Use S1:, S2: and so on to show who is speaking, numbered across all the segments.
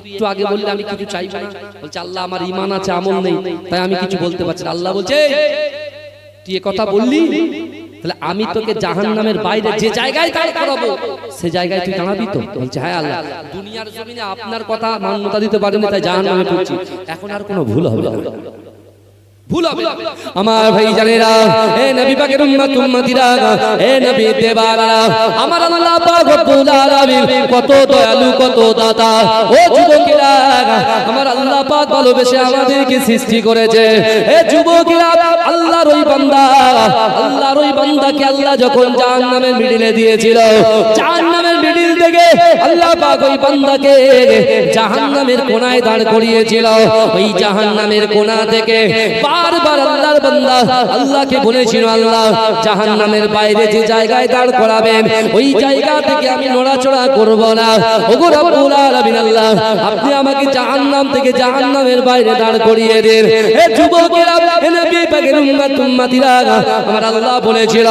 S1: একটু আগে বললে আমি কিছু চাইবো না, বলছে আল্লাহ আমার ঈমান আছে আমল নেই তাই আমি কিছু বলতে পারছি না। আল্লাহ বলছে তুই এ কথা বললি, তাহলে আমি তোকে জাহান্নামের বাইরে যে জায়গায় দাঁড় করাবো সে জায়গায় তুই দাঁড়াবি তো? বলছে হ্যাঁ আল্লাহ, দুনিয়ার জমিনে আপনার কথা মান্যতা দিতে পারিনি তাই জাহান্নামে পড়ছি, এখন আর কোনো ভুল হবে না, ভুল হবে আমার ভাই জানেরা, এ নবী পাকের উম্মত উম্মতিরা, এ নবী দেবারা, আমার আল্লাহ পাক রব্বুল আলামিন কত দয়ালু কত দাতা। ও যুবকেরা, আমার আল্লাহ পাক ভালোবেসে আমাদেরকে সৃষ্টি করেছে। এ যুবকেরা, আল্লাহর ওই বান্দা, আল্লাহর ওই বান্দাকে আল্লাহ যখন জাহান্নামের মিডিলে দিয়েছিল, জাহান্নামের মিডিল থেকে আল্লাহ পাক ওই বান্দাকে জাহান্নামের কোণায় দাঁড় করিয়েছিল। ওই জাহান্নামের কোণা থেকে বারবার আল্লাহর বান্দা আল্লাহকে বলেছিল, আল্লাহ জাহান্নামের বাইরে যে জায়গায় দাঁড় করাবেন ওই জায়গা থেকে আমি নড়াচড়া করব না। ওগো রব্বুল আলামিন আল্লাহ, আপনি আমাকে জাহান্নাম থেকে জাহান্নামের বাইরে দাঁড় করিয়ে দেন। হে যুবকেরা, হে নবী পাকের উম্মত উম্মতিরা, আমার আল্লাহ বলেছিল,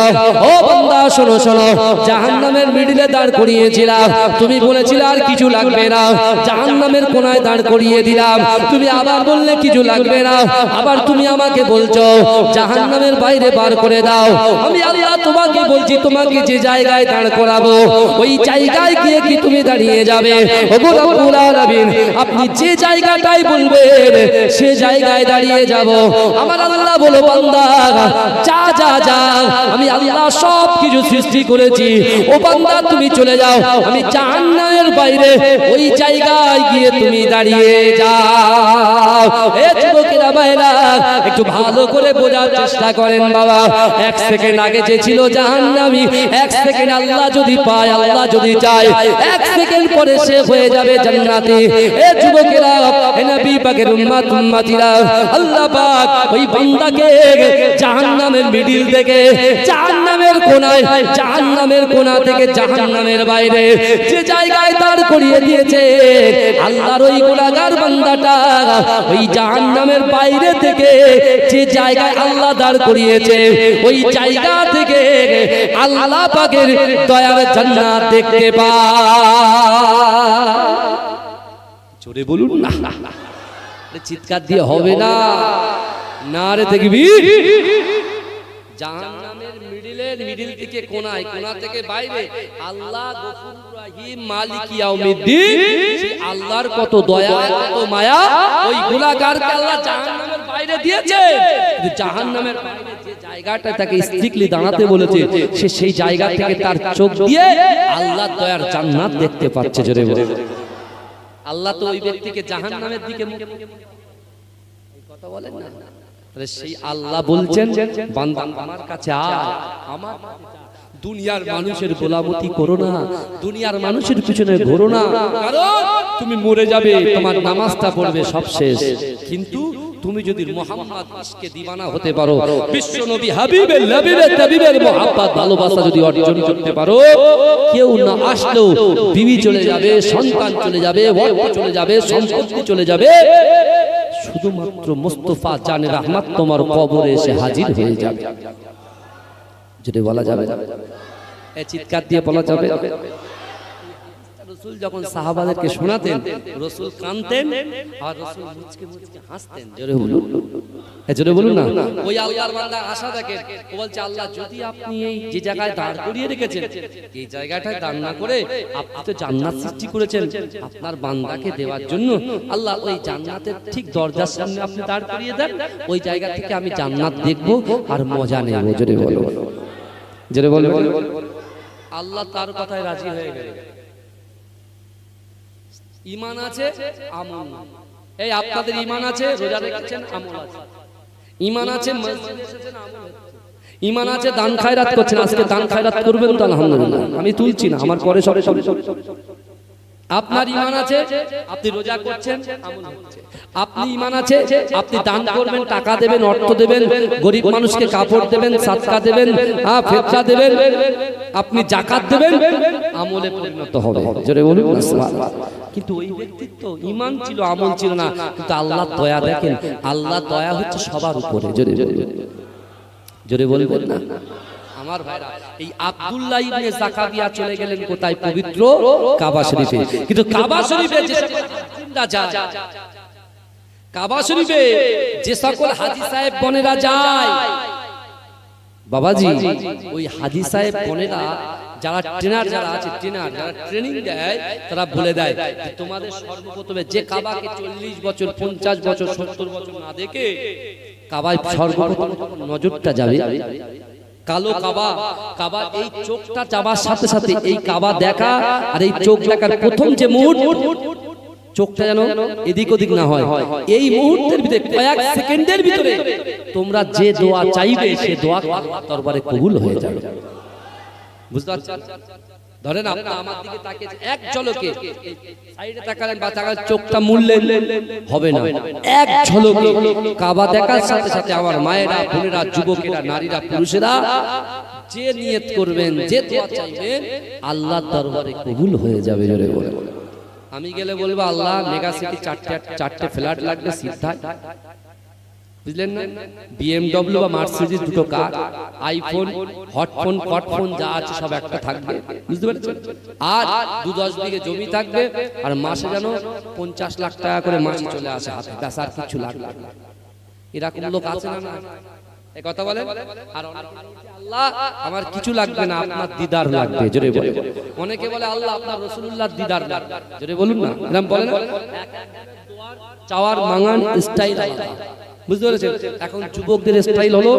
S1: ও বান্দা শোনো শোনো, জাহান্নামের মিডলে দাঁড় করিয়েছিলাম, তুমি বলেছিলে আর কিছু লাগবে না, জাহান্নামের কোণায় দাঁড় করিয়ে দিলাম, তুমি আবার বললে কিছু লাগবে না, আবার তুমি আমাকে বলছো জাহান্নামের বাইরে বার করে দাও। আমি আল্লাহ তোমাকে বলছি, তোমাকে যে জায়গায় দাঁড় করাবো ওই জায়গায় গিয়ে কি তুমি দাঁড়িয়ে যাবে? ওগো রব্বুল আলামিন, আপনি যে জায়গাটাই বলবেন সে জায়গায় দাঁড়িয়ে যাব। আমার আল্লাহ বলো, বান্দা যা যা যা, আমি আল্লাহ সব কিছু সৃষ্টি করেছি, ও বান্দা তুমি চলে যাও, আমি জাহান্নামের বাইরে ওই জায়গায় গিয়ে তুমি দাঁড়িয়ে যাও। এ যুবকেরা ভাইরা, একটু ভালো করে বোঝার চেষ্টা করেন বাবা। এক সেকেন্ড আগে যে ছিল জাহান্নামী, এক সেকেন্ড আল্লাহ যদি পায়, আল্লাহ যদি চায়, এক সেকেন্ড পরে সে হয়ে যাবে জান্নাতি। এ যুবকেরা, এ নবী পাকের উম্মত উম্মতিরা, আল্লাহ পাক ওই বান্দাকে জাহান্নামের মিডিল থেকে জাহান্নামের কোণায়, জাহান্নামের কোণা থেকে জাহান্নামের বাইরে যে জায়গায় দাঁড় করিয়ে দিয়েছে, আল্লাহর ওই গুনাহগার বান্দাটা ওই জাহান্নামের বাইরে থেকে যে জায়গায় আল্লাহ দাঁড় করিয়েছে ওই জায়গা থেকে আল্লাহ পাকের দয়ার জান্নাত দেখতে পায়। জোরে বলুন না, চিৎকার দিয়ে হবে না, নারে তাকবীর। জাহান্নামের মিডিল থেকে কোণায়, কোণা থেকে বাইরে আল্লাহ গফুর রহিম মালিক ইয়াউমিদ্দিন, সেই আল্লাহর কত দয়া কত মায়া, ওই গুনাহগারকে আল্লাহ জাহান্নামের বাইরে দিয়েছে। কিন্তু জাহান্নামের বাইরে যে জায়গাটা তাকে স্ট্রিক্টলি দাঁড়াতে বলেছে, সে সেই জায়গা থেকে তার চোখ দিয়ে আল্লাহর দয়ার জান্নাত দেখতে পাচ্ছে। জোরে বলে, আল্লাহ তো ওই ব্যক্তিকে জাহান্নামের দিকে মুখ, এই কথা বলেন না, সেই আল্লাহ বলছেন, বান্দা আমার কাছে আয়, আমার দুনিয়ার মানুষের গোলামতি করো না, দুনিয়ার মানুষের পিছনে ঘোরো না, কারণ তুমি মরে যাবে, তোমার নামাজটা পড়বে সব শেষ, কিন্তু তুমি যদি মুহাম্মদ ইশকে দিওয়ানা হতে পারো, বিশ্ব নবী হাবিবের নবীর তাবিবের মুহাব্বত ভালোবাসা যদি অর্জন করতে পারো, কেউ না আসলেও বিবি চলে যাবে, সন্তান চলে যাবে, অর্থ চলে যাবে, সম্পত্তি চলে যাবে, শুধুমাত্র মুস্তাফা জানে রহমত তোমার কবরে এসে হাজির হয়ে যাবে। যদি বলা যাবে, এই চিৎকার দিয়ে বলা যাবে। রাসূল যখন সাহাবাদেরকে শোনাতেন, রাসূল কাঁদতেন আর রাসূল মুচকে মুচকে হাসতেন। জোরে বলুন, জোরে বলুন না। ওই আল্লাহর বান্দা আশা দেখেন, ও বলছে আল্লাহ যদি আপনি এই যে জায়গায় দাঁড় করিয়ে রেখেছেন, এই জায়গাটায় দাঁড় না করে আপনি তো জান্নাত সৃষ্টি করেছেন আপনার বান্দাকে দেওয়ার জন্য, আল্লাহ ওই জান্নাতের ঠিক দরজার সামনে আপনি দাঁড় করিয়ে দেন, ওই জায়গা থেকে আমি জান্নাত দেখব আর মজা নেব। জোরে বলো, জোরে বলো। আল্লাহ তার কথায় রাজি হয়ে গেলেন। ঈমান আছে, আমল নাই। এই আপনাদের ঈমান আছে, রোজা রেখেছেন, আমল আছে। ঈমান আছে, মসজিদে এসেছেন, আমল হচ্ছে। ঈমান আছে, দান খায়রাত করছেন, আজকে দান খায়রাত করবেন তো আলহামদুলিল্লাহ, আমি তুলছি না, আমার পরে সব। আপনার ঈমান আছে, আপনি রোজা করছেন, আমল হচ্ছে। আপনি ঈমান আছে, আপনি দান করবেন, টাকা দেবেন, অর্থ দেবেন, গরিব মানুষকে কাপড় দেবেন, সাদকা দেবেন, ফিতরা দেবেন, আপনি যাকাত দেবেন, আমলে পরিণত হবে। জোরে বলুন সুবহানাল্লাহ। কিন্তু ওই ব্যক্তির তো ঈমান ছিল, আমল ছিল না, কিন্তু আল্লাহর দয়া দেখেন, আল্লাহর দয়া হচ্ছে সবার উপরে। জোরে জোরে বলবেন না আমার ভাইরা। এই আব্দুল্লাহ ইবনে জাকারিয়া চলে গেলেন কোথায়? পবিত্র কাবা শরীফে। কিন্তু কাবা শরীফে যে মুরিদরা যায় কাবা শরীফে, যে সকল হাজী সাহেব বোনেরা যায় বাবাজি, ওই হাজী সাহেব বোনেরা যারা ট্রেনার যারা আছে, ট্রেনার যারা ট্রেনিং দেয়, তারা বলে দেয় যে তোমাদের সর্বপ্রথমে যে কাবাকে 40 বছর 50 বছর 70 বছর না দেখে কাবায় সর্বপ্রথম নজরটা যাবে কালো কাবা। কাবা এই চোখটা যাবার সাথে সাথে এই কাবা দেখা আর এই চোখ দেখার প্রথম যে মুহূর্ত, চোখটা যেন এদিক ওদিক না হয়, এই মুহূর্তের ভিতরে কয়েক সেকেন্ডের ভিতরে তোমরা যে দোয়া চাইবে সে দোয়া আল্লাহর দরবারে কবুল হয়ে যাবে। বুঝতে পারছেন? ধরেন আপনি আমার দিকে তাকিয়ে এক ঝলকে সাইডে তাকালেন বা তাকালেন, চোখটা মুড়লেন, হবে না। এক ঝলকে কাবা দেখার সাথে সাথে আমার মায়েরা, বোনেরা, যুবকেরা, নারীরা, পুরুষেরা যে নিয়ত করবেন, যে দোয়া চাইবেন, আল্লাহর দরবারে কবুল হয়ে যাবে। জোরে বলে আমি গেলে বলবো আল্লাহ মেগা সিটি চারটে ফ্ল্যাট লাগবে সিদ্ধায়, বুঝলেন না? BMW বা মার্সিডিজ দুটো কার, আইফোন, হটফোন, কটফোন যা আছে সব একটা থাকবে, বুঝতে পেরেছেন? আর 2-10 বিঘে জমি থাকবে, আর মাসে যেন 50 লাখ টাকা করে মাসে চলে আসে হাতে, ব্যাস আর কিছু লাগবে না। এরকম লোক আছে না? এই কথা বলেন। আর আল্লাহ আমার কিছু লাগবে না, আপনার দিদার লাগবে। জোরে বলে। অনেকে বলে আল্লাহ আপনার রাসূলুল্লাহর দিদার লাগবে। জোরে বলুন না, এরকম বলেন না। চাওয়ার মাঙ্গান স্টাইল আলাদা, বুঝতে পেরেছেন? এখন যুবকদের স্টাইল হলো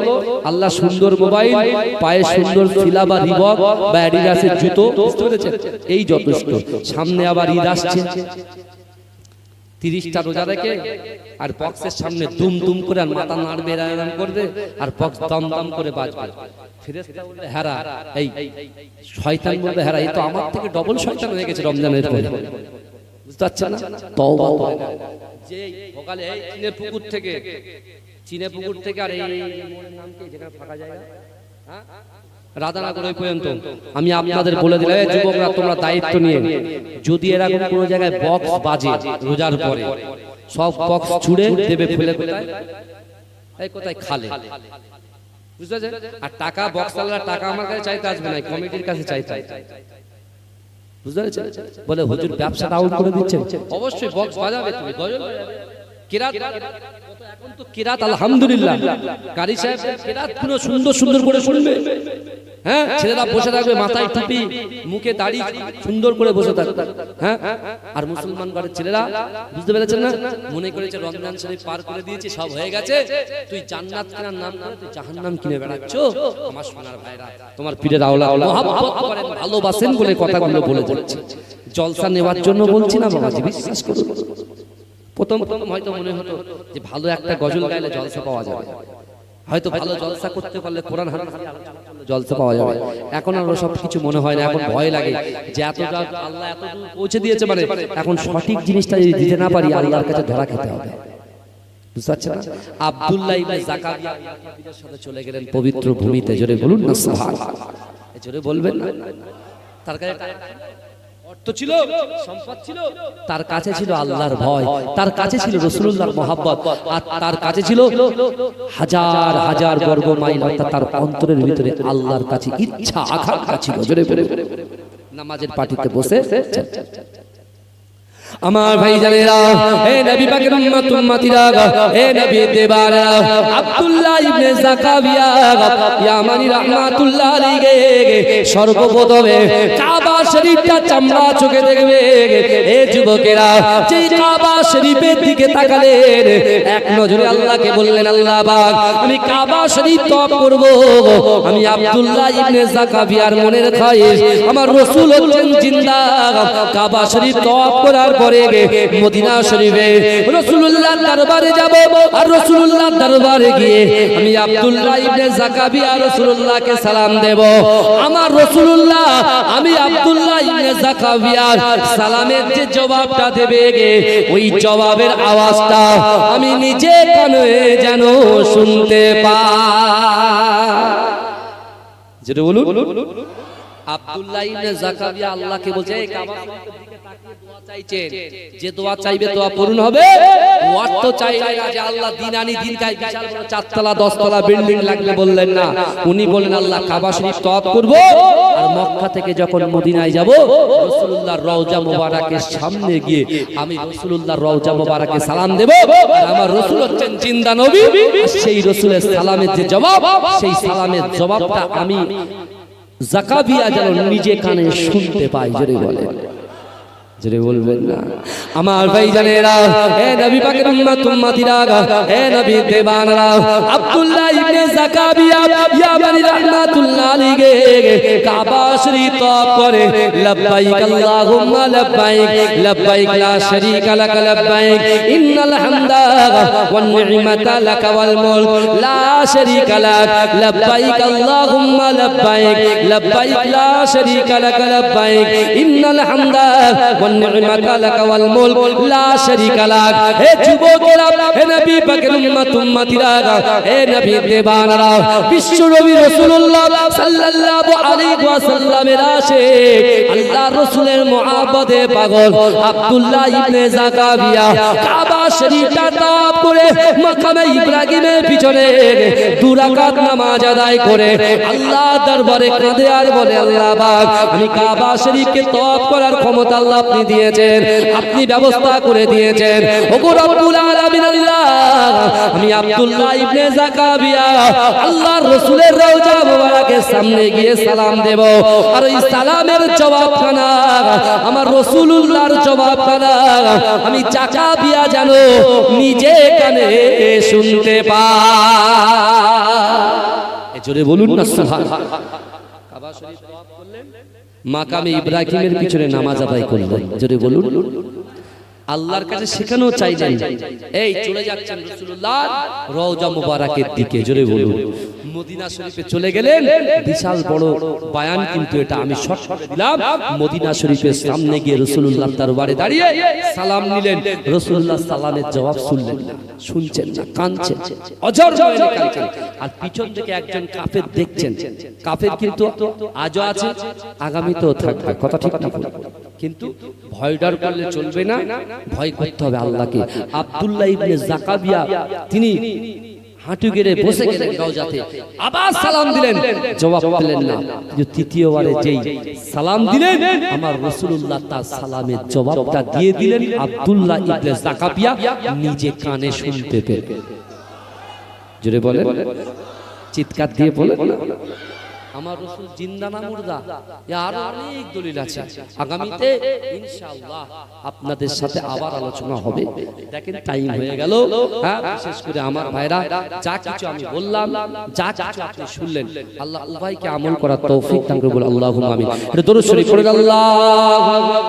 S1: আল্লাহ সুন্দর মোবাইল, পায়ে সুন্দর ফিলা বা রিবক বা অ্যাডিডাসের জুতো, বুঝতে পেরেছেন? এই যথেষ্ট। সামনে আবার ঈদ আসছে, 30টা রোজা রেখে আর বক্সের সামনে দুম দুম করে আর মাথা নাড়বে, এরকম করবে, আর বক্স দম দম করে বাজবে। ফেরেশতা বলবে হেরা, এই শয়তান বলবে হেরা, এই তো আমার থেকে ডবল শয়তান হয়ে গেছে রমজানের পরে। বুঝতে পারছেন না? তওবা যে সকালে এই চীনে পুকুর থেকে আর এই নাম কি যেখানে ফাঁকা জায়গা, হ্যাঁ, রাধানগর ওই পর্যন্ত আমি আপনাদের বলে দিলাম, এই যুবকরা তোমরা দায়িত্ব নিয়ে যদি এরকম কোনো জায়গায় বক্স বাজে রোজার পরে, সব বক্স ছুড়ে দেবে ফেলে কোথায়, এই কোথায় খালে, বুঝতে পারছেন? আর টাকা বক্সওয়ালার টাকা আমার কাছে চাইতে আসবে না, কমিটির কাছে চাইতে, বুঝতে পেরেছেন? বলে হুজুর ব্যবসা ডাউন করে দিচ্ছেন। অবশ্যই বক্স বাজাবে, তুমি গজল কিরাত, এখন তো কিরাত আলহামদুলিল্লাহ কারি সাহেব কিরাত পুরো সুন্দর সুন্দর করে শুনবে, হ্যাঁ, ছেলেরা বসে থাকবে মাথায় টুপি, মুখে দাড়ি, সুন্দর করে বসে থাকবে, হ্যাঁ। আর মুসলমান ঘরের ছেলেরা, বুঝতে পেরেছেন না, মনে করেছে রমজান শরীফ পার করে দিয়েছি, সব হয়ে গেছে, তুই জান্নাত কেনার নাম করে তুই জাহান্নাম কিনে বেড়াচ্ছ। আমার সোনার ভাইরা, তোমার পীরের আওলা মহব্বত করেন, ভালোবাসেন বলে কথাগুলো বলে যাচ্ছে, জলসা নেওয়ার জন্য বলছি না বাবাজি, বিশ্বাস করুন। প্রথম হয়তো মনে হতো যে ভালো একটা গজল গাইলে জলসা পাওয়া যাবে, হয়তো ভালো জলসা করতে পারলে কোরআন হাদিস জলসা পাওয়া যাবে। এখন আর সব কিছু মনে হয় না, এখন ভয় লাগে যে এতটা আল্লাহ এত দূর পৌঁছে দিয়েছে, মানে এখন সঠিক জিনিসটা যদি দিতে না পারি আল্লাহর কাছে ধরা খেতে হবে। বুঝতে পারছেন না? আব্দুল্লাহ ইবনে যাকারিয়া নবীর সাথে চলে গেলেন পবিত্র ভূমিতে। জোরে বলুন না সুবহানাল্লাহ, জোরে বলবেন না। তার কাছে অর্থ ছিল, সম্পদ ছিল, তার কাছে ছিল আল্লাহর ভয়, তার কাছে ছিল রাসূলুল্লাহর মহব্বত, আর তার কাছে ছিল হাজার হাজার বর্গ মাইল, অর্থাৎ তার অন্তরের ভিতরে আল্লাহর কাছে ইচ্ছা আকাঙ্ক্ষা ছিল। জোরে বলে নামাজের পাটিতে বসে আমার ভাই জানেরা, হে নবী পাকের উম্মত উম্মতিরা, হে নবী দেবারা, আব্দুল্লাহ ইবনে যাকারিয়া ইয়ামানি রাহমাতুল্লাহ আলাইহি সর্বপ্রথমে কাবা শরীফটা চামড়া চোখে দেখবে। হে যুবকেরা, যে কাবা শরীফের দিকে তাকালেন, এক নজরে আল্লাহকে বললেন, আল্লাহ পাক আমি কাবা শরীফ তওয়াফ করব, আমি আব্দুল্লাহ ইবনে যাকারিয়ার মনের খায়েশ, আমার রাসূল হচ্ছেন জিন্দা, কাবা শরীফ তওয়াফ করার পরে মদিনা শরীফে রাসূলুল্লাহর দরবারে যাব, আর রাসূলুল্লাহর দরবারে গিয়ে আমি আব্দুল্লাহ ইবনে যাকারিয়া রাসূলুল্লাহকে সালাম দেব। আমার রাসূলুল্লাহ আমি আব্দুল্লাহ ইবনে যাকারিয়ার সালামের যে জবাবটা দেবে, ওই জবাবের আওয়াজটা আমি নিজে কানে যেন শুনতে পাই। যেটা বলুন, আব্দুল্লাহ ইবনে যাকারিয়া আল্লাহকে বলছে, এই কাবা শরীফের দিকে তাকিয়ে দোয়া চাইছেন, যে দোয়া চাইবে দোয়া পূরণ হবে। ওয়ার তো চাইলেন না যে আল্লাহ দিন আনি দিন খাই, বিশাল বড় 4 তলা 10 তলা বিল্ডিং লাগবে বললেন না। উনি বললেন আল্লাহ কাবা শরীফ তওয়াফ করব, আর মক্কা থেকে যখন মদিনায় যাব রাসূলুল্লাহর রওজা মোবারকের সামনে গিয়ে আমি রাসূলুল্লাহর রওজা মোবারকে সালাম দেব। আর আমার রাসূল হচ্ছেন জিন্দা নবী, সেই রাসূলের সালামের যে জবাব, সেই সালামের জবাবটা আমি জাকাবিয়া যেন নিজে কানে শুনতে পাই। জোরে বলেন, জোরে বলবেন না আমার ভাইজানেরা, হে নবী পাকের উম্মত উম্মতিরা, হে নবী দেবানরা, আব্দুল্লাহ ইবনে জাকাবিয়া ইয়ামানি রাহমাতুল্লাহ আলাইহি কাবা শরীফ তওয়াফ করে লব্বাইক আল্লাহুম্মা লব্বাইক লব্বাইক লা শারীকা লাক লব্বাইক ইন্নাল হামদা ওয়ান নি'মাতা লাক ওয়াল মুলক লা শারীকা লাক লব্বাইক আল্লাহুম্মা লব্বাইক লব্বাইক লা শারীকা লাক লব্বাইক ইন্নাল হামদা নি'মাতা লাক ওয়াল মুলক লা শারীকা লাক। হে যুবকেরা, হে নবী পাকের উম্মত উম্মতিরা, হে নবী দেবানরা, বিশ্ব নবী রাসূলুল্লাহ সাল্লাল্লাহু আলাইহি ওয়াসাল্লামের আশিক, আল্লাহর রাসূলের মুহাব্বতে পাগল আব্দুল্লাহ ইবনে জাকাবিয়া কাবা শরীফটা তওয়াফ করে মাকামে ইব্রাহিমের পিছনে 2 রাকাত নামাজ আদায় করে আল্লাহ দরবারে কাঁদে আর বলে আল্লাহ পাক আমি কাবা শরীফকে তওয়াফ করার ক্ষমতা আল্লাহ আপনি দিয়েছেন, আপনি ব্যবস্থা করে দিয়েছেন। ওগো রব্বুল আলামিন আল্লাহ, আমি আব্দুল্লাহ ইবনে জাকাবিয়া আল্লাহর রাসূলের রওজা মোবারকের সামনে গিয়ে সালাম দেব, আর ওই সালামের জবাবখানা আমার রাসূলুল্লাহর জবাবখানা আমি জাকাবিয়া যেন নিজে কানে শুনতে পাই। জোরে বলুন না সুবহানাল্লাহ। কাবা শরীফ তওয়াফ করলেন, মাকামে ইব্রাহিমের পিছনে নামাজ আদায় করলেন। জোরে বলুন, আল্লাহর কাছে শেখানো চাইলেন, এই চলে যাচ্ছেন রাসূলুল্লাহ রওজা মুবারকের দিকে। জোরে বলুন, মদিনা শরীফে চলে গেলেন। বিশাল বড় বায়ান, কিন্তু এটা আমি শর্ট করে দিলাম। মদিনা শরীফের সামনে গিয়ে রাসূলুল্লাহ দরবারে দাঁড়িয়ে সালাম নিলেন। রাসূলুল্লাহ সালামের জবাব শুনলেন না, শুনছেন না, কাঁদছেন, অঝর হয়ে কাঁদছেন। আর পিছন থেকে একজন কাফের দেখছেন। কাফের কিন্তু আজও আছে, আগামীতেও থাকবে, কথা ঠিক না? কিন্তু ভয় ডর করলে চলবে না, ভয় করতে হবে আল্লাহকে। আব্দুল্লাহ ইবনে জাকাবিয়া তিনি হাঁটু গেড়ে বসে গেলেন রওজাতে, আবার সালাম দিলেন, জবাব পেলেন না। কিন্তু তৃতীয়বারে যেই সালাম দিলেন, আমার রাসূলুল্লাহ তার সালামের জবাবটা দিয়ে দিলেন। আব্দুল্লাহ ইবনে জাকাবিয়া নিজে কানে শুনতে পেলেন। জোরে বলেন, চিৎকার দিয়ে বলেন না আমার রাসূল জিন্দা না মুর্দা? আর অনেক দলিল আছে, আগামীতে ইনশাআল্লাহ আপনাদের সাথে আবার আলোচনা হবে। দেখেন টাইম হয়ে গেল। হ্যাঁ, বিশেষ করে আমার ভাইরা, যা কিছু আমি বললাম, যা কিছু আপনি শুনলেন, আল্লাহ উভয়কে আমল করার তৌফিক দান করুন। আল্লাহুম্মা আমিন। এটা দরুদ শরীফ পড়ুন। আল্লাহু আকবার।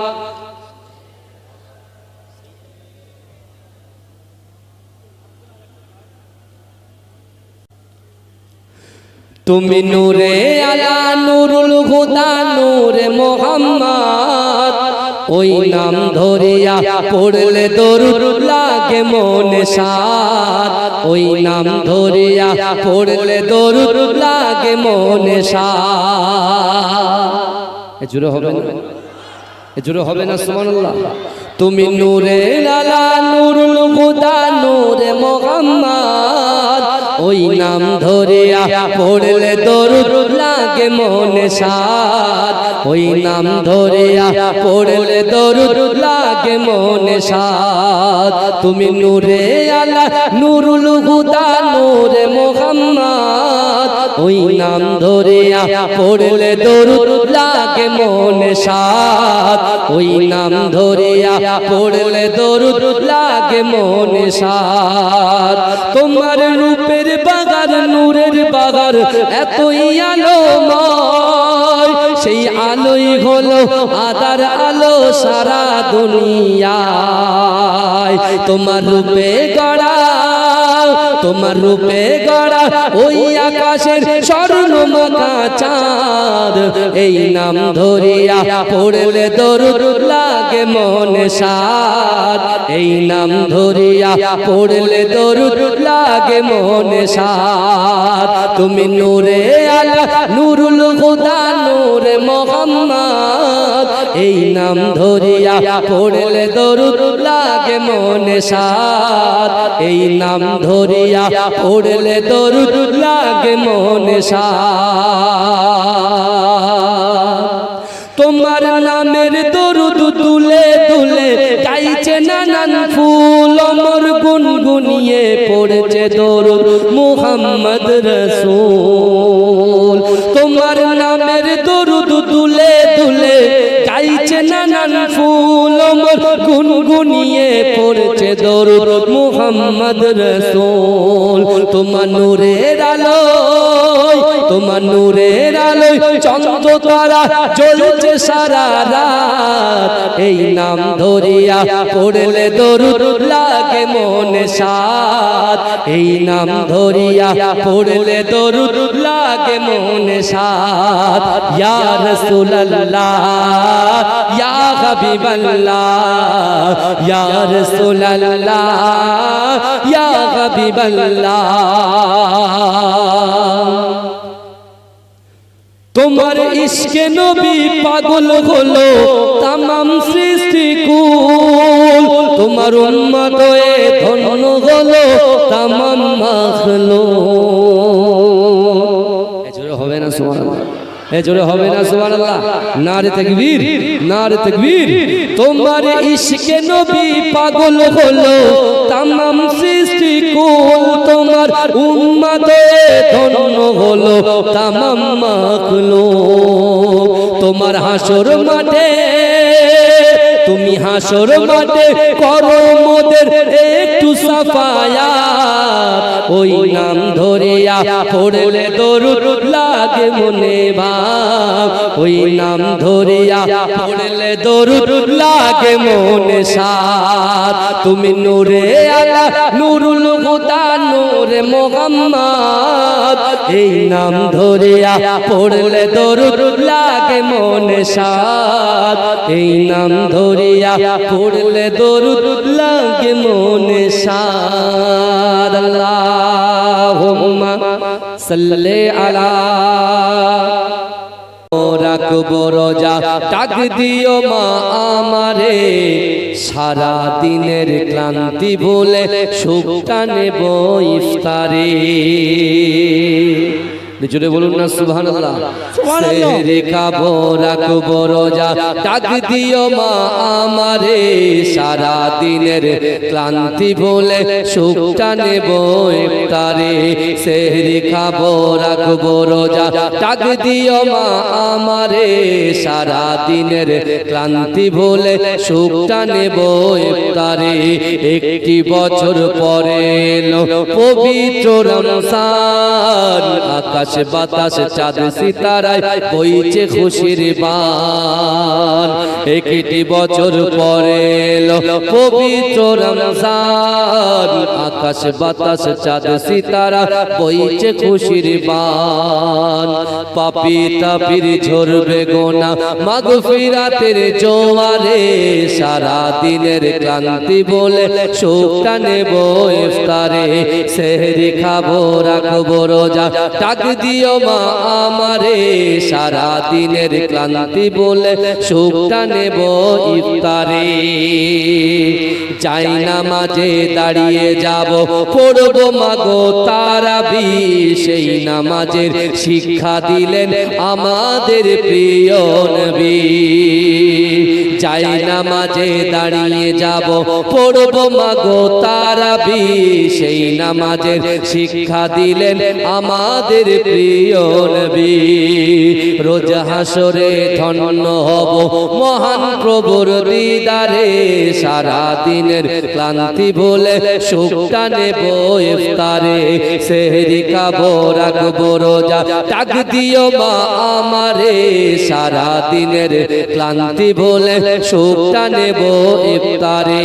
S1: তুমি নূরে আলা নূরুল হুদা নূরে মুহাম্মদ, ওই নাম ধরিয়া পড়লে দরুদ লাগে মনে শাদ, ওই নাম ধরিয়া পড়লে দরুদ লাগে মনে শাদ। জোরে হবে না? জোরে হবে না? সুবহানাল্লাহ। তুমি নূরে আলা নূরুল হুদা নূরে মুহাম্মদ, ওই নাম ধরিয়া পড়লে দরুদ লাগে মনে শাদ, ওই নাম ধরিয়া পড়লে দরুদ লাগে মনে শাদ। তুমি নূরে আলা নূরুল হুদা নূরে মুহাম্মদ, ওই নাম ধরিয়া পড়লে দরুদ লাগে মনে শাদ, ওই নাম ধরিয়া পড়লে দরুদ লাগে মনে শাদ। তোমার রূপের বাগার নূরের বাগার এতই আলোময়, সেই আলোই হলো আদার আলো সারা দুনিয়ায়। তোমার রূপে গড়া, তোমার রূপে গড়া ওই আকাশের স্বর্ণমাখা চাঁদ, এই নাম ধরিয়া পড়লে দরুদ লাগে মনে শাদ, এই নাম ধরিয়া পড়লে দরুদ লাগে মনে শাদ। তুমি নূরে আলা নূরুল হুদা নূরে মুহাম্মদ, এই নাম ধরিয়া পড়লে দরুদ লাগে মনে সাদ, এই নাম ধরিয়া পড়লে দরুদ লাগে মনে সাদ। তোমার নামের দরুদ তুলে তুলে গাইছে নানান ফুল, অমর গুনগুনিয়ে পড়ছে দরুদ মুহাম্মদ রাসূল। তোমার নামের দরুদ তুলে তুলে গাইছে নানান ফুল, অমর গুনগুনিয়ে পড়ছে দরুদ মুহাম্মদ রাসূল। তোমার নূরের আলোয়, তোমার নূরের আলোয় চন্দ্র তারা জ্বলছে সারা রাত, এই নাম ধরিয়া পড়লে দরুদ লাগে মনে সাদ, এই নাম ধরিয়া পড়লে দরুদ লাগে মনে সাদ। ইয়া রাসূলুল্লাহ ইয়া হাবিবাল্লাহ, ইয়া রাসূলুল্লাহ ইয়া হাবিবাল্লাহ। তোমার ইশকে নবী পাগল হলো তামাম সৃষ্টিকুল, তোমার উম্মত হয়ে ধন্য হলো তামাম মাখলুক। এজোরে হবে না সুবহানাল্লাহ, এজোরে হবে না সুবহানাল্লাহ। নারে তাকবীর, নারে তাকবীর। তোমার ইশকে নবী পাগল হলো তামাম সৃষ্টিকুল, তোমার উম্মত হয়ে ধন্য হলো তামাম মাখলুক। তোমার হাসর মাঠে, তুমি হাসর মাঠে করো মোদের একটু সাফায়াত, ওই নাম ধরিয়া পড়লে দরুদ লাগে মনে ভাব, ওই নাম ধরিয়া পড়লে দরুদ লাগে মনে সাদ। তুমি নূরে আলা নূরুল হুদা নূরে মুহাম্মদ, এই নাম ধরিয়া পড়লে দরুদ লাগে মনে সাদ, এই নাম ধরিয়া পড়লে দরুদ লাগে মনে সাদ। আল্লাহুম্মা সাল্লি আলা রাখবো রোজা ডাক দিও মা আমারে, সারা দিনের ক্লান্তি ভুলে সুখটা নেব ইফতারে। জোরে বলুন না সুবহানাল্লাহ। সেহরি খাবো রাখবো রোজা ডাক দিও মা আমারে, সারা দিনের ক্লান্তি ভুলে সুখটা নেব ইফতারে। সেহরি খাবো রাখবো রোজা ডাক দিও মা আমারে, সারা দিনের ক্লান্তি ভুলে সুখটা নেব ইফতারে। একটি বছর পরে এলো পবিত্র রমজান, আকাশ বাতাস চাঁদ সিতারায় বইছে খুশির বান। একটি বছর পরে এলো পবিত্র রমজান, আকাশ বাতাস চাঁদ সিতারা বইছে খুশির বান। পাপী তাপির ঝরবে গোনা মাগফিরাতের জোয়ারে, সারা দিনের ক্লান্তি বলে সুখটা নেব ইফতারে। সেহরি খাবো রাখবো রোজা ডাক দিও মা আমারে, সারা দিনের ক্লান্তি বলে সুখটা নেব ইফতারে। যাই নামাজে দাঁড়িয়ে যাব পড়বো মাগো তারাবি, সেই নামাজের শিক্ষা দিলেন আমাদের প্রিয় নবী। যাই নামাজে দাঁড়িয়ে যাব পড়বো মাগো তারাবি, সেই নামাজের শিক্ষা দিলেন আমাদের প্রিয় নবী। রোজ হাসরে ধন্য হব মহান প্রভুর দিদারে, সারা দিনের ক্লান্তি ভুলে সুখটা নেব ইফতারে। সেহরি খাবো রাখবো রোজা ডাক দিও মা আমারে, সারা দিনের ক্লান্তি ভুলে সুখটা নেব ইফতারে।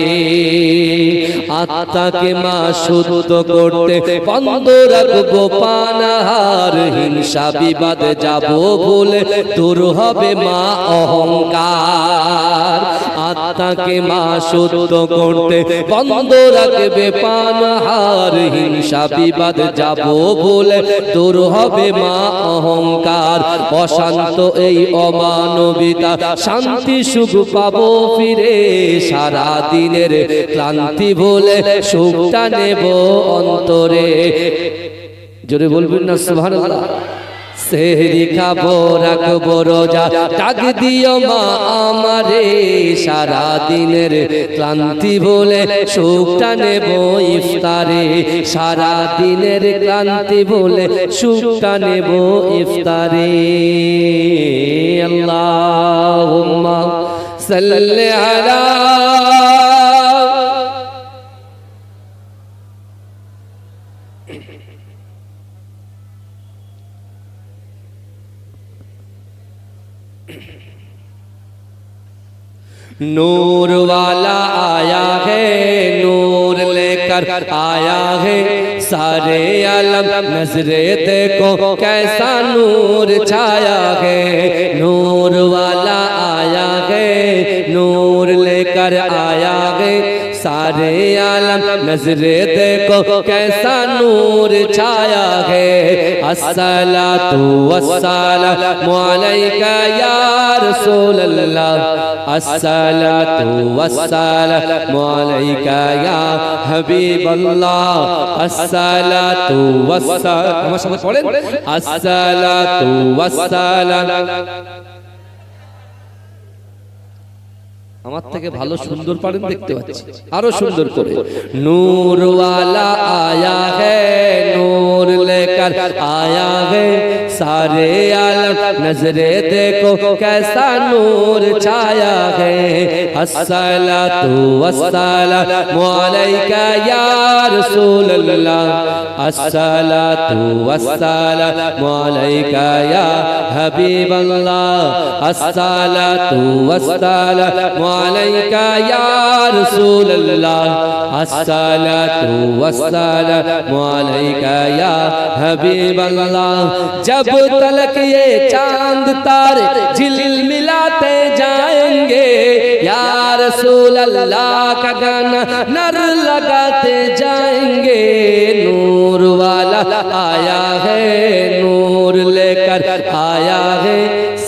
S1: আত্মাকে মা শুদ্ধ করতে বন্ধ রাখবো পানাহার, হিংসা বিবাদ যাব ভুলে দূর হবে মা অহংকার। আত্মাকে মা শুদ্ধ করতে বন্ধ রাখবে পানাহার, হিংসা বিবাদ যাব বলে দূর হবে মা অহংকার, অশান্ত এই অমানবিতা শান্তি সুখ পাবো ফিরে, সারা দিনের ক্লান্তি বলে সুখটা নেব অন্তরে। জোরে বলবেন না সুবহানাল্লাহ। সেহরি খাবো রাখবো রোজা, ডাক দিও মা আমারে, সারা দিনের ক্লান্তি বলে সুখটা নেব ইফতারে, সারা দিনের ক্লান্তি বলে সুখটা নেব ইফতারে। আল্লাহুম্মা সাল্লি আলা नूर वाला आया है, नूर लेकर आया है, सारे आलम नजरे देखो कैसा नूर छाया है। नूर वाला आया है, नूर लेकर आया है, सारे आलम नजरे देखो कैसा नूर छाया है। अस्सलातु वस्सलामु अलैका या रसूल अल्लाह, अस्सलातु वस्सलामु अलैका या हबीब अल्लाह, अस्सलातु वस्सलाम, আমার সাথে পড়েন, अस्सलातु वस्सलाम। আমার থেকে ভালো সুন্দর পারেন দেখতে পাচ্ছি, আরো সুন্দর করে। নূর वाला आया है, नूर लेकर आया है, सारे आलम नजरे देखो कैसा नूर छाया है। अस्सलातु वस्सलामु अलैका या रसूल अल्लाह, अस्सलातु वस्सलामु अलैका या हबीब अल्लाह, अस्सलातु वस्सलामु अलैका या रसूल अल्लाह, अस्सलातु वस्सलामु अलैका या हबीब अल्लाह। जब तलक ये चांद तारे झिलमिलाते जाएंगे, या रसूल अल्लाह का गाना नर लगाते जाएंगे। नूर वाला आया है, नूर लेकर आया है,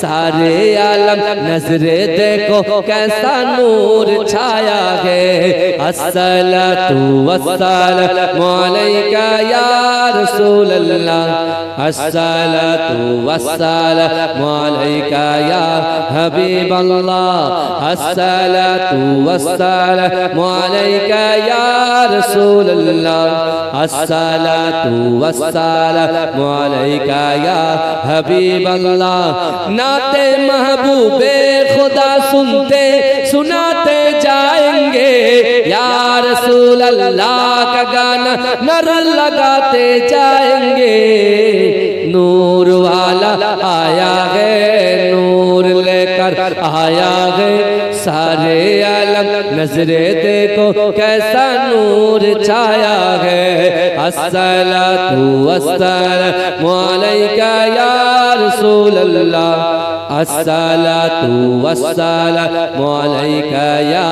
S1: सारे आलम नजरे देखो कैसा नूर छाया है। अस्सलातु वस्सलामु अलैका या रसूल अल्लाह, अस्सलातु वस्सलामु अलैका या हबीब अल्लाह, अस्सलातु वस्सलामु अलैका या रसूल अल्लाह, अस्सलातु वस्सलामु अलैका या हबीब अल्लाह। नाते महबूबे खुदा सुनते सुनाते जाएंगे, या रसूल अल्लाह का गाना नर लगाते जाएंगे। नूर वाला आया है, नूर लेकर आया है, सारे आलम नजरे देखो कैसा नूर छाया है। अस्सलातु वस्सलामु अलैका या रसूल अल्लाह, अस्सलातु वस्सलामु अलैका या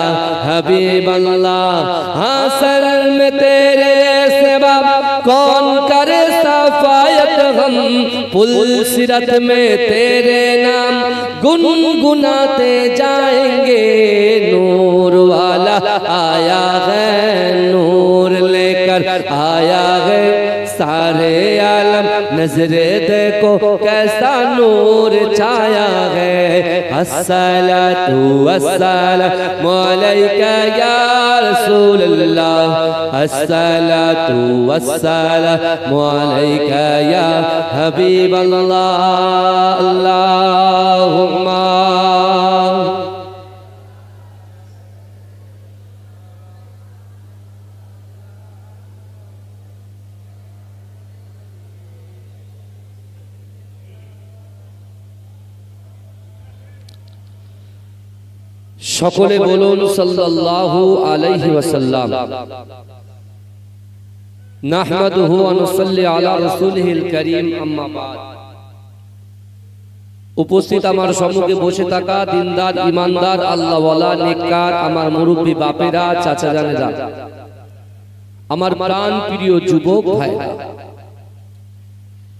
S1: हबीब अल्लाह। हाँ सर में तेरे सेवा कौन करे सफायत हम, पुल सिरत में तेरे नाम गुनगुनाते जाएंगे। नूर वाला आया है, नूर लेकर आया है, सारे आलम नजरे देखो कैसा नूर छाया है। अस्सलातु वस्सलामु अलैका या रसूल अल्लाह, अस्सलातु वस्सलामु अलैका या हबीब अल्लाह। अल्लाहुम्मा সকলে বলুন সাল্লাল্লাহু আলাইহি ওয়াসাল্লাম। নাহমাদুহু ওয়া নুসাল্লি আলা রাসূলিহিল কারীম, আম্মা বাদ। উপস্থিত আমার সম্মুখে বসে থাকা দিনদার ইমানদার আল্লাহওয়ালা নেককার আমার মুরব্বী বাপেরা চাচা জানেরা, আমার প্রাণ প্রিয় যুবক ভাইরা,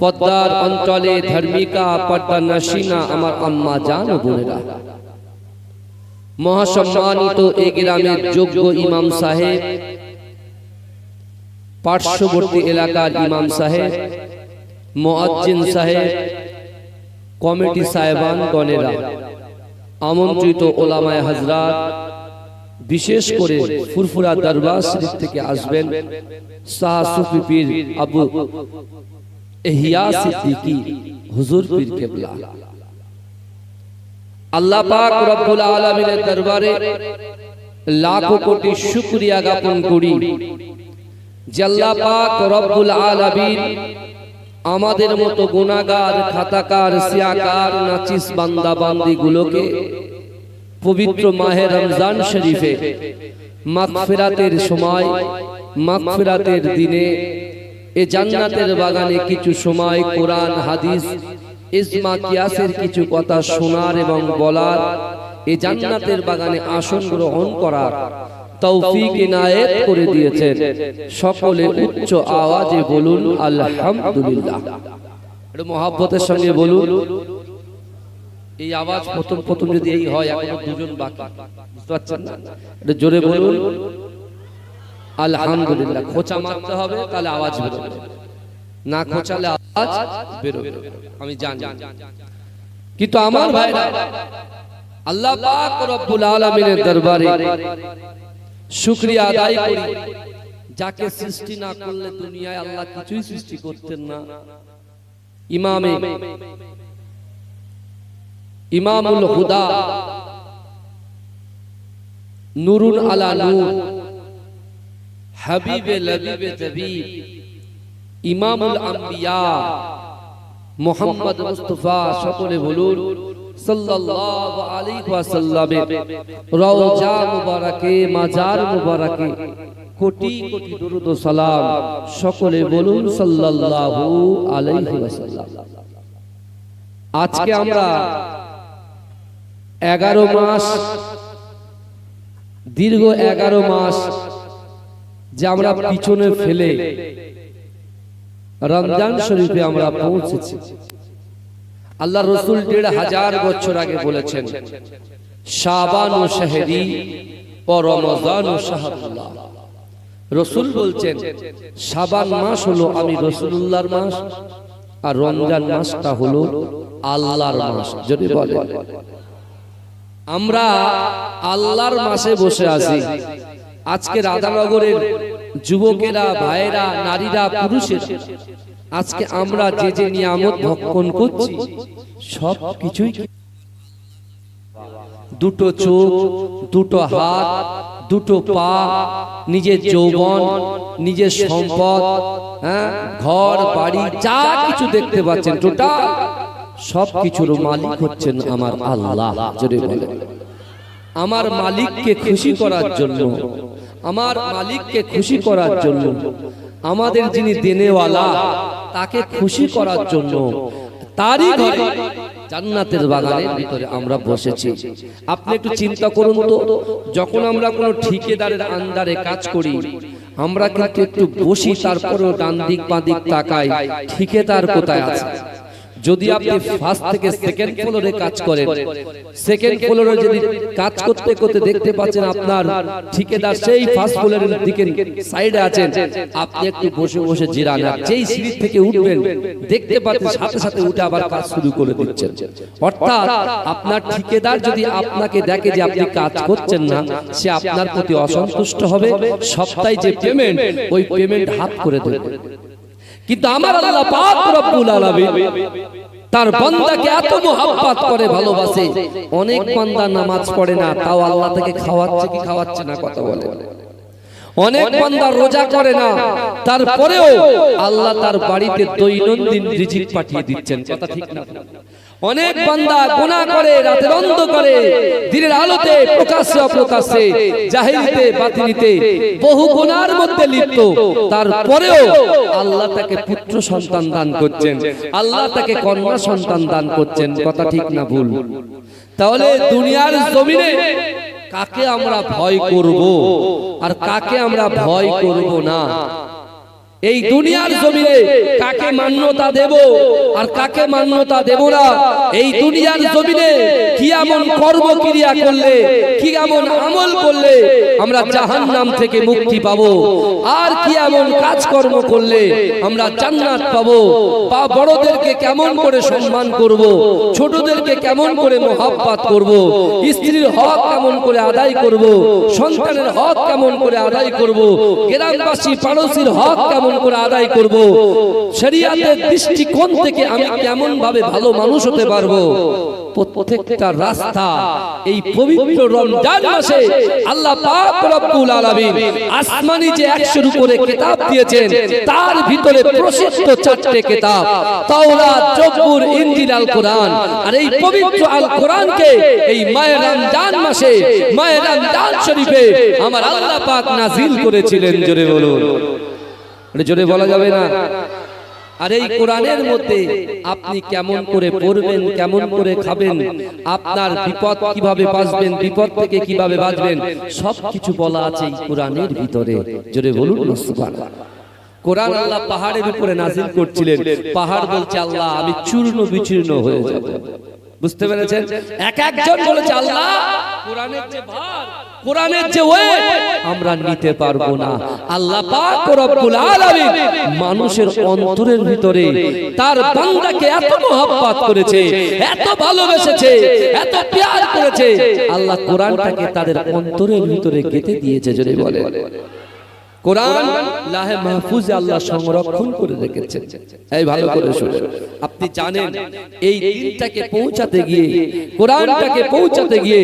S1: পদ্মার অঞ্চলে ধার্মিকা পর্দা নশিনা আমার আম্মা জান ও বোনেরা, মহাসম্মানিত এই গ্রামের যোগ্য ইমাম সাহেব, পার্শ্ববর্তী এলাকার ইমাম সাহেব, মুয়াজ্জিন সাহেব, কমিটি সাহেবান গণেরা, আমন্ত্রিত ওলামায়ে হযরত, বিশেষ করে ফুরফুরা দরবার শরীফ থেকে আসবেন শাহ সুফি পীর আবু ইহয়া সিদ্দিকী হুজুর পীর কেবলা। আল্লাহ পাক রব্বুল আলামিনের দরবারে লাখো কোটি শুকরিয়া জ্ঞাপন করি যে আল্লাহ পাক রব্বুল আলামিন আমাদের মতো গুনাহগার, খাতাকার, সিয়াকার, নাচিস বান্দা বান্দিগুলোকে পবিত্র মাহে রমজান শরীফে মাগফিরাতের সময়, মাগফিরাতের দিনে এই জান্নাতের বাগানে কিছু সময় কোরআন হাদিস ইজমা কিয়াসের কিছু কথা শোনার এবং বলার, এই জান্নাতের বাগানে আসন গ্রহণ করার তৌফিক ইনায়েত করে দিয়েছেন। সকলে উচ্চ আওয়াজে বলুন আলহামদুলিল্লাহ। একটু মহব্বতের সঙ্গে বলুন। এই আওয়াজ প্রথম যদি এই হয়, এখনো দুজন বাকি, বুঝতে পারছেন না? একটু জোরে বলুন আলহামদুলিল্লাহ। খোঁচা মারতে হবে, তাহলে আওয়াজ বেরোবে, না খোঁচালে আওয়াজ বেরোবে, আমি জানি। কিন্তু আমার ভাইরা, আল্লাহ পাক রব্বুল আলামিনের দরবারে শুকরিয়া আদায় করি, যাকে সৃষ্টি না করলে দুনিয়ায় আল্লাহ কিছুই সৃষ্টি করতেন না। ইমামুল হুদা, নূরুন আলা নূর, হাবিবে লবিবে তবিব, ইমামুল আম্বিয়া মুহাম্মদ মুস্তাফা, সকলে বলুন সাল্লাল্লাহু আলাইহি ওয়াসাল্লামের রওজা মুবারকে, মাজার মুবারকে কোটি কোটি দরুদ ও সালাম, সকলে বলুন সাল্লাল্লাহু আলাইহি ওয়াসাল্লাম। আজকে আমরা 11 মাস, দীর্ঘ 11 মাস যে আমরা পিছনে ফেলে রমজান শরীফে আমরা পৌঁছেছি। আল্লাহ রসুল 1500 বছর আগে বলেছেন, শাবান ও শাহরি ও রমজান ও শাহরুল্লাহ। রসুল বলছেন শাবান মাস হলো আমি রাসূলুল্লাহর মাস, আর রমজান মাসটা হলো আল্লাহর মাস। যদি বলে আমরা আল্লাহর মাসে বসে আছি। আজকে রাধানগরের যুবকেরা, ভাইয়েরা, নারীরা, পুরুষেরা, আজকে আমরা যে যে নিয়ামত ভক্ষণ করছি, সব কিছুই দুটো চোখ, দুটো হাত, দুটো পা, নিজের যৌবন, নিজের সম্পদ, ঘর বাড়ি, যা কিছু দেখতে পাচ্ছেন, টোটাল সব কিছুর মালিক হচ্ছেন আমার আল্লাহ। জোরে বলে আমার মালিককে খুশি করার জন্য, আমার মালিককে খুশি করার জন্য, আমাদের যিনি দেনেওয়ালা তাকে খুশি করার জন্য, তারই ঘরে জান্নাতের বাগানের ভিতরে আমরা বসেছি। আপনি একটু চিন্তা করুন তো, যখন আমরা কোনো ঠিকাদারের আন্ডারে কাজ করি, আমরা কিন্তু একটু বসি, তারপরেও ডান দিক বাঁ দিক তাকাই, ঠিকাদার কোথায় আছে। যদি আপনি ফার্স্ট থেকে সেকেন্ড ফ্লোরে কাজ করেন, সেকেন্ড ফ্লোরে যদি কাজ করতে করতে দেখতে পাচ্ছেন আপনার ঠিকাদার সেই ফার্স্ট ফ্লোরের দিকে সাইডে আছেন, আপনি একটু বসে বসে জিরান। যেই সিঁড়ি থেকে উঠবেন দেখতে পাচ্ছেন সাথে সাথে উঠে আবার কাজ শুরু করে দিচ্ছেন। অর্থাৎ আপনার ঠিকাদার যদি আপনাকে দেখে যে আপনি কাজ করছেন না, সে আপনার প্রতি অসন্তুষ্ট হবে, সপ্তাহে যে পেমেন্ট, ওই পেমেন্ট হাফ করে দেবে। কিন্তু আমার আল্লাহ পাক রব্বুল আলামিন তার বান্দাকে এত মোহাব্বত করে, ভালোবাসে। অনেক বান্দা নামাজ পড়ে না, তাও আল্লাহ তাকে খাওয়াচ্ছে কি খাওয়াচ্ছে না, কথা বলে। অনেক বান্দা রোজা করে না, তারপরেও আল্লাহ তার বাড়িতে দৈনন্দিন রিজিক পাঠিয়ে দিচ্ছেন, কথা ঠিক না? অনেক বান্দা গুনাহ করে, রাতের অন্ধকারে দিনের আলোতে প্রকাশ্যে অপ্রকাশ্যে জাহেলিতে বাতিনিতে বহু গুনার মধ্যে লিপ্ত, তারপরেও আল্লাহ তাকে পুত্র সন্তান দান করছেন, আল্লাহ তাকে কন্যা সন্তান দান করছেন। কথা ঠিক না ভুল? তাহলে দুনিয়ার জমিনে কাকে আমরা ভয় করব আর কাকে আমরা ভয় করব না? এই দুনিয়ার জমিনে কাকে মান্যতা দেব আর কাকে মান্যতা দেব না? এই দুনিয়ার জমিনে কি এমন কর্মক্রিয়া করলে, কি এমন আমল করলে আমরা জাহান্নাম থেকে মুক্তি পাবো, আর কি এমন কাজকর্ম করলে আমরা জান্নাত পাবো? বা বড়দেরকে কেমন করে সম্মান করব, ছোটদেরকে কেমন করে মোহাব্বত করব, স্ত্রীর হক কেমন করে আদায় করব, সন্তানের হক কেমন করে আদায় করব, গ্রামবাসী পাড়োশির হক কেমন করে আদায় করব, শরীয়তের দৃষ্টিকোণ থেকে আমি কেমন ভাবে ভালো মানুষ হতে পারবো, প্রত্যেকটা রাস্তা এই পবিত্র রমজান মাসে আল্লাহ পাক রব্বুল আলামিন আসমানি যে 100 উপরে কিতাব দিয়েছেন, তার ভিতরে প্রশস্ত 4টে কিতাব, তাওরাত, জবুর, ইনজিল, আল কোরআন। আর এই পবিত্র আল কোরআনকে এই মাহে রমজান মাসে, মাহে রমজান শরীফে আমার আল্লাহ পাক নাজিল করেছিলেন। জোরে বলুন, জোরে বলা যাবে না? আর এই কোরআনের মধ্যে আপনি কেমন করে পড়বেন, কেমন করে খাবেন, আপনার বিপদ কিভাবে বাঁচবেন, বিপদ থেকে কিভাবে বাঁচবেন, সবকিছু বলা আছে এই কোরআনের ভিতরে। জোরে বলুন না সুবহানাল্লাহ। কোরআন আল্লাহ পাহাড়ের উপরে নাজিল করছিলেন, পাহাড় বলছে আল্লাহ আমি চূর্ণ বিচূর্ণ হয়ে যাব। বুঝতে পেরেছেন? এক একজন বলেছে আল্লাহ কোরআনের যে ভার, কোরআনের যে ওয়েট আমরা নিতে পারবো না। আল্লাহ পাক রব্বুল আলামিন মানুষের অন্তরের ভিতরে তার বান্দাকে এত মহব্বত করেছে, এত ভালোবেসেছে, এত প্যার করেছে, আল্লাহ কোরআনটাকে তাদের অন্তরের ভিতরে গেঁথে দিয়েছে। যদি বলে কোরআন লাহে মাহফুজে আল্লাহ সংরক্ষণ করে রেখেছেন। এই ভালো করে শুনুন, আপনি জানেন এই দিনটাকে পৌঁছাতে গিয়ে, কোরআনটাকে পৌঁছাতে গিয়ে